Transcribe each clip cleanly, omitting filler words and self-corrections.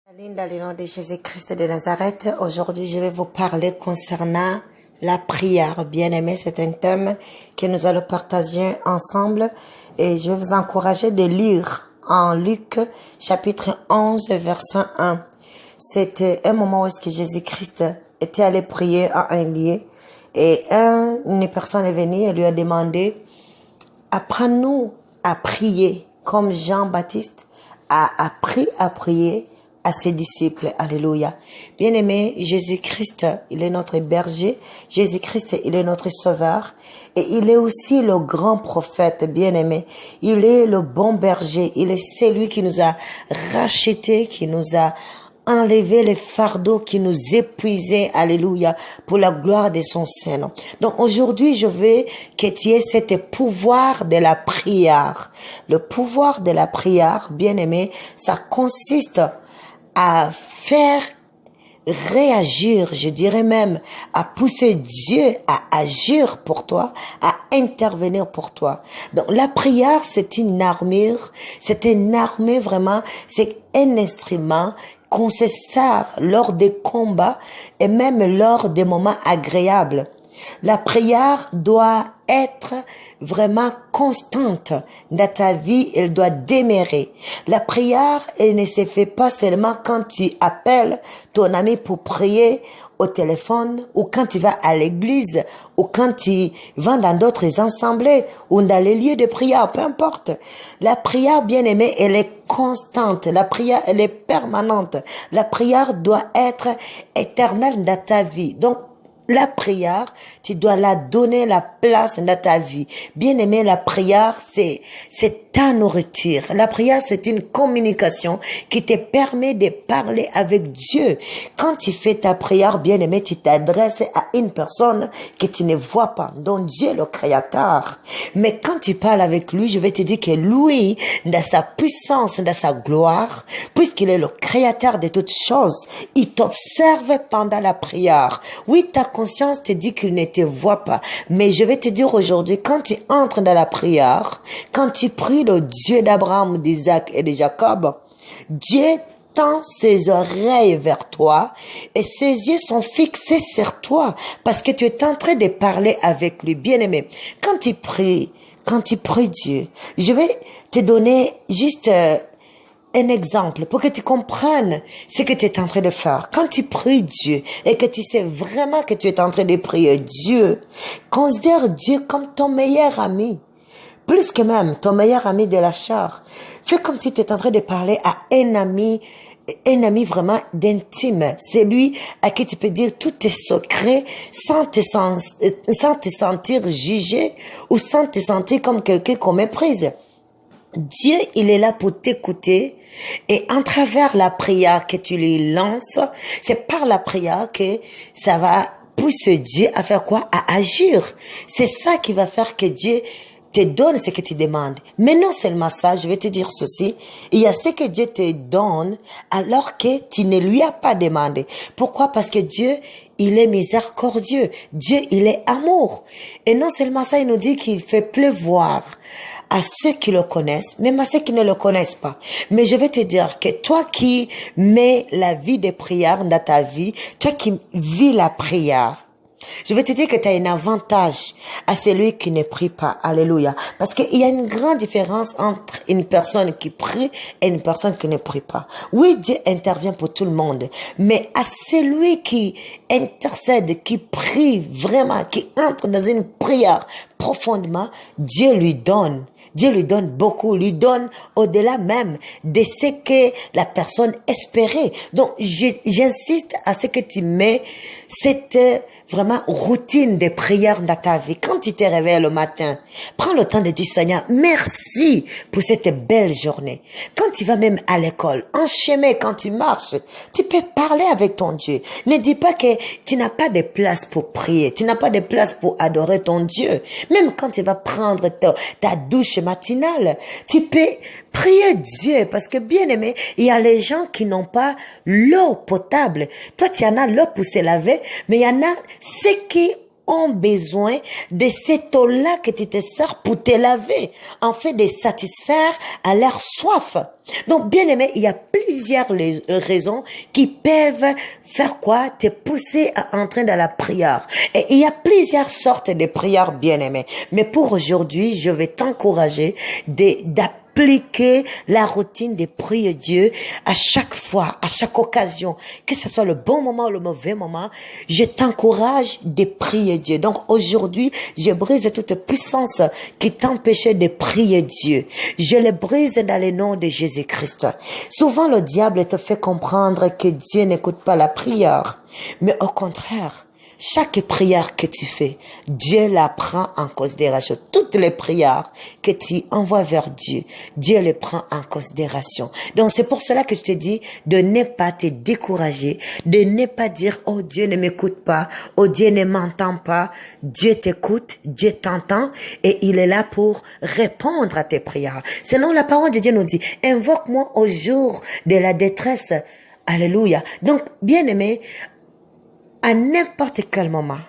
Dans le nom de Jésus-Christ de Nazareth, aujourd'hui je vais vous parler concernant la prière. Bien-aimés, c'est un thème que nous allons partager ensemble et je vais vous encourager de lire en Luc chapitre 11 verset 1. C'était un moment où est-ce que Jésus-Christ était allé prier à un lieu et une personne est venue et lui a demandé: apprends-nous à prier comme Jean-Baptiste a appris à prier à ses disciples. Alléluia. Bien-aimé, Jésus-Christ, il est notre berger. Jésus-Christ, il est notre sauveur. Et il est aussi le grand prophète, bien-aimé. Il est le bon berger. Il est celui qui nous a rachetés, qui nous a enlevé les fardeaux qui nous épuisaient, alléluia, pour la gloire de son Seigneur. Donc aujourd'hui, je veux que tu aies ce pouvoir de la prière. Le pouvoir de la prière, bien-aimé, ça consiste à faire réagir, je dirais même, à pousser Dieu à agir pour toi, à intervenir pour toi. Donc la prière, c'est une armure vraiment, c'est un instrument qu'on se sert lors des combats et même lors des moments agréables. La prière doit être vraiment constante dans ta vie, elle doit demeurer. La prière, elle ne se fait pas seulement quand tu appelles ton ami pour prier au téléphone ou quand tu vas à l'église ou quand tu vas dans d'autres assemblées ou dans les lieux de prière, peu importe. La prière, bien aimée, elle est constante. La prière, elle est permanente. La prière doit être éternelle dans ta vie. Donc, la prière, tu dois la donner la place dans ta vie. Bien aimé, la prière, c'est ta nourriture. La prière, c'est une communication qui te permet de parler avec Dieu. Quand tu fais ta prière, bien aimé, tu t'adresses à une personne que tu ne vois pas, dont Dieu le Créateur. Mais quand tu parles avec lui, je vais te dire que lui, dans sa puissance, dans sa gloire, puisqu'il est le Créateur de toutes choses, il t'observe pendant la prière. Oui, ta conscience te dit qu'il ne te voit pas. Mais je vais te dire aujourd'hui, quand tu entres dans la prière, quand tu pries le Dieu d'Abraham, d'Isaac et de Jacob, Dieu tend ses oreilles vers toi et ses yeux sont fixés sur toi parce que tu es en train de parler avec lui. Bien-aimé, quand tu pries Dieu, je vais te donner juste un exemple pour que tu comprennes ce que tu es en train de faire. Quand tu pries Dieu et que tu sais vraiment que tu es en train de prier Dieu, considère Dieu comme ton meilleur ami. Plus que même ton meilleur ami de la chair. Fais comme si tu es en train de parler à un ami vraiment d'intime. C'est lui à qui tu peux dire tous tes secrets sans te sentir jugé ou sans te sentir comme quelqu'un qu'on méprise. Dieu, il est là pour t'écouter et en travers la prière que tu lui lances, c'est par la prière que ça va pousser Dieu à faire quoi? À agir. C'est ça qui va faire que Dieu te donne ce que tu demandes. Mais non seulement ça, je vais te dire ceci, il y a ce que Dieu te donne alors que tu ne lui as pas demandé. Pourquoi? Parce que Dieu, il est miséricordieux. Dieu, il est amour. Et non seulement ça, il nous dit qu'il fait pleuvoir à ceux qui le connaissent, même à ceux qui ne le connaissent pas. Mais je vais te dire que toi qui mets la vie de prière dans ta vie, toi qui vis la prière, je vais te dire que tu as un avantage à celui qui ne prie pas. Alléluia. Parce qu'il y a une grande différence entre une personne qui prie et une personne qui ne prie pas. Oui, Dieu intervient pour tout le monde. Mais à celui qui intercède, qui prie vraiment, qui entre dans une prière profondément, Dieu lui donne. Dieu lui donne beaucoup, lui donne au-delà même de ce que la personne espérait. Donc, j'insiste à ce que tu mets cette vraiment routine de prière dans ta vie. Quand tu te réveilles le matin, prends le temps de dire: Seigneur, merci pour cette belle journée. Quand tu vas même à l'école, en chemin, quand tu marches, tu peux parler avec ton Dieu. Ne dis pas que tu n'as pas de place pour prier, tu n'as pas de place pour adorer ton Dieu. Même quand tu vas prendre ta douche matinale, tu peux prier Dieu parce que, bien aimé, il y a les gens qui n'ont pas l'eau potable. Toi, tu en as l'eau pour se laver, mais il y en a ceux qui ont besoin de cette eau-là que tu te sers pour te laver, en fait de satisfaire à leur soif. Donc, bien aimé, il y a plusieurs raisons qui peuvent faire quoi? Te pousser à entrer dans la prière. Et il y a plusieurs sortes de prières, bien aimé. Mais pour aujourd'hui, je vais t'encourager d'appliquer la routine de prier Dieu à chaque fois, à chaque occasion, que ce soit le bon moment ou le mauvais moment. Je t'encourage de prier Dieu. Donc aujourd'hui, je brise toute puissance qui t'empêchait de prier Dieu. Je le brise dans le nom de Jésus-Christ. Souvent, le diable te fait comprendre que Dieu n'écoute pas la prière, mais au contraire, chaque prière que tu fais, Dieu la prend en considération. Toutes les prières que tu envoies vers Dieu, Dieu les prend en considération. Donc c'est pour cela que je te dis de ne pas te décourager, de ne pas dire « Oh, Dieu ne m'écoute pas, oh, Dieu ne m'entend pas ». Dieu t'écoute, Dieu t'entend et il est là pour répondre à tes prières. Sinon la parole de Dieu nous dit « Invoque-moi au jour de la détresse ». Alléluia. Donc, bien aimé, à n'importe quel moment,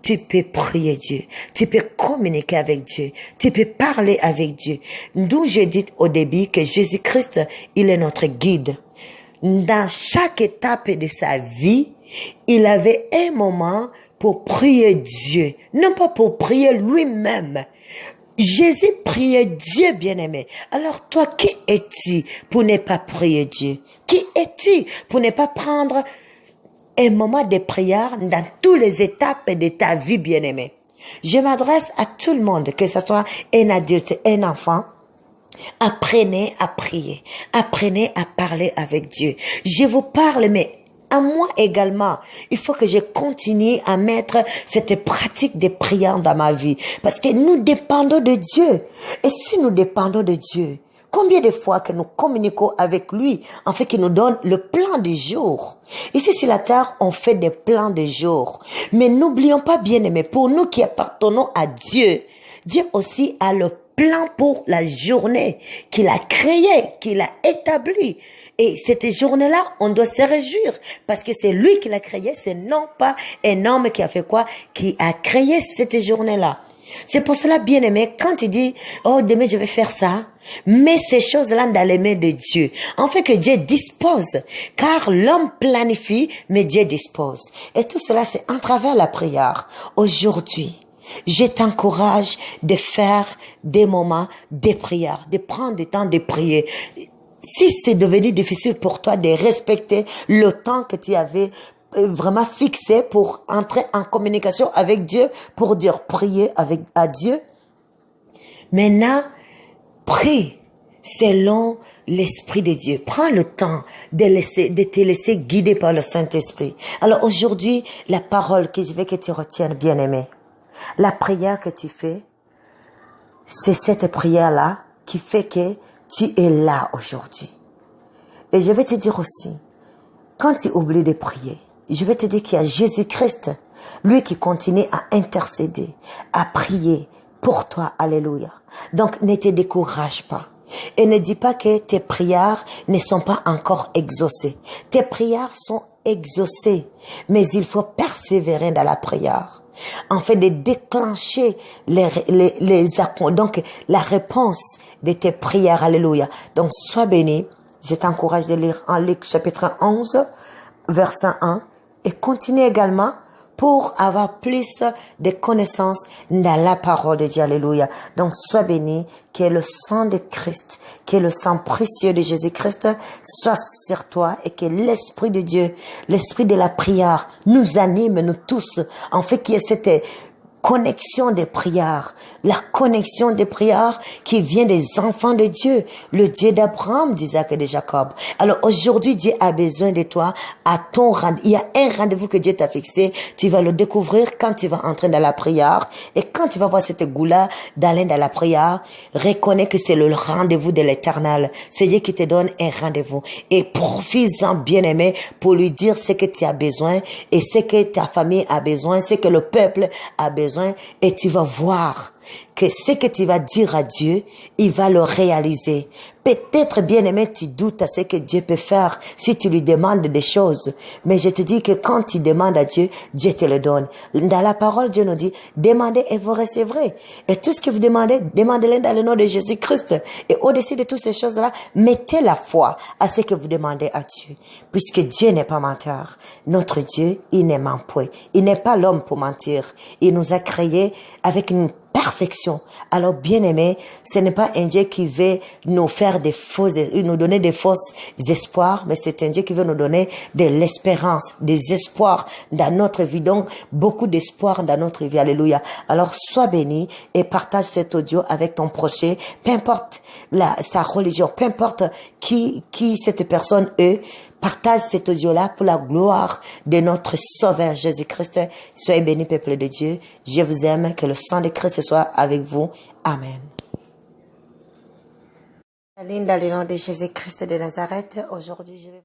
tu peux prier Dieu, tu peux communiquer avec Dieu, tu peux parler avec Dieu. D'où j'ai dit au début que Jésus-Christ, il est notre guide. Dans chaque étape de sa vie, il avait un moment pour prier Dieu, non pas pour prier lui-même. Jésus priait Dieu, bien-aimé. Alors toi, qui es-tu pour ne pas prier Dieu? Qui es-tu pour ne pas prendre un moment de prière dans toutes les étapes de ta vie, bien-aimé? Je m'adresse à tout le monde, que ce soit un adulte, un enfant. Apprenez à prier. Apprenez à parler avec Dieu. Je vous parle, mais à moi également, il faut que je continue à mettre cette pratique de prière dans ma vie. Parce que nous dépendons de Dieu. Et si nous dépendons de Dieu, combien de fois que nous communiquons avec lui, en fait, qu'il nous donne le plan du jour. Ici, sur la terre, on fait des plans du jour. Mais n'oublions pas, bien aimé, pour nous qui appartenons à Dieu, Dieu aussi a le plan pour la journée qu'il a créée, qu'il a établie. Et cette journée-là, on doit se réjouir parce que c'est lui qui l'a créée, c'est non pas un homme qui a fait quoi, qui a créé cette journée-là. C'est pour cela, bien aimé, quand il dit, oh, demain je vais faire ça, mets ces choses-là dans les mains de Dieu. En fait que Dieu dispose, car l'homme planifie, mais Dieu dispose. Et tout cela, c'est en travers la prière. Aujourd'hui, je t'encourage de faire des moments de prière, de prendre du temps de prier. Si c'est devenu difficile pour toi de respecter le temps que tu avais vraiment fixé pour entrer en communication avec Dieu, pour dire prier à Dieu, maintenant, prie selon l'Esprit de Dieu. Prends le temps de te laisser guider par le Saint-Esprit. Alors aujourd'hui, la parole que je veux que tu retiennes, bien-aimé, la prière que tu fais, c'est cette prière-là qui fait que tu es là aujourd'hui. Et je vais te dire aussi, quand tu oublies de prier, je vais te dire qu'il y a Jésus-Christ, lui qui continue à intercéder, à prier pour toi. Alléluia. Donc, ne te décourage pas. Et ne dis pas que tes prières ne sont pas encore exaucées. Tes prières sont exaucées, mais il faut persévérer dans la prière. En fait, de déclencher donc la réponse de tes prières. Alléluia. Donc, sois béni. Je t'encourage de lire en Luc chapitre 11, verset 1, et continue également pour avoir plus de connaissances dans la parole de Dieu. Alléluia. Donc, sois béni, que le sang de Christ, que le sang précieux de Jésus-Christ soit sur toi et que l'Esprit de Dieu, l'Esprit de la prière nous anime, nous tous. En fait, qu'il y ait cette connexion des prières, la connexion des prières qui vient des enfants de Dieu, le Dieu d'Abraham, d'Isaac et de Jacob. Alors aujourd'hui, Dieu a besoin de toi à ton rendez-vous. Il y a un rendez-vous que Dieu t'a fixé. Tu vas le découvrir quand tu vas entrer dans la prière. Et quand tu vas voir cette goût-là d'aller dans la prière, reconnais que c'est le rendez-vous de l'Éternel. C'est Dieu qui te donne un rendez-vous. Et profite-en, bien-aimé, pour lui dire ce que tu as besoin et ce que ta famille a besoin, ce que le peuple a besoin. Et tu vas voir que ce que tu vas dire à Dieu, il va le réaliser. Peut-être, bien-aimé, tu doutes à ce que Dieu peut faire si tu lui demandes des choses. Mais je te dis que quand tu demandes à Dieu, Dieu te le donne. Dans la parole, Dieu nous dit, demandez et vous recevrez. Et tout ce que vous demandez, demandez-le dans le nom de Jésus-Christ. Et au-dessus de toutes ces choses-là, mettez la foi à ce que vous demandez à Dieu. Puisque Dieu n'est pas menteur. Notre Dieu, il ne ment point. Il n'est pas l'homme pour mentir. Il nous a créés avec une perfection. Alors, bien-aimé, ce n'est pas un Dieu qui veut nous faire nous donner des fausses espoirs, mais c'est un Dieu qui veut nous donner de l'espérance, des espoirs dans notre vie. Donc, beaucoup d'espoir dans notre vie. Alléluia. Alors, sois béni et partage cet audio avec ton prochain. Peu importe sa religion, peu importe qui cette personne est, partage cet audio-là pour la gloire de notre Sauveur Jésus-Christ. Soyez bénis, peuple de Dieu. Je vous aime. Que le sang de Christ soit avec vous. Amen. Dans le nom de Jésus-Christ de Nazareth, aujourd'hui, je vais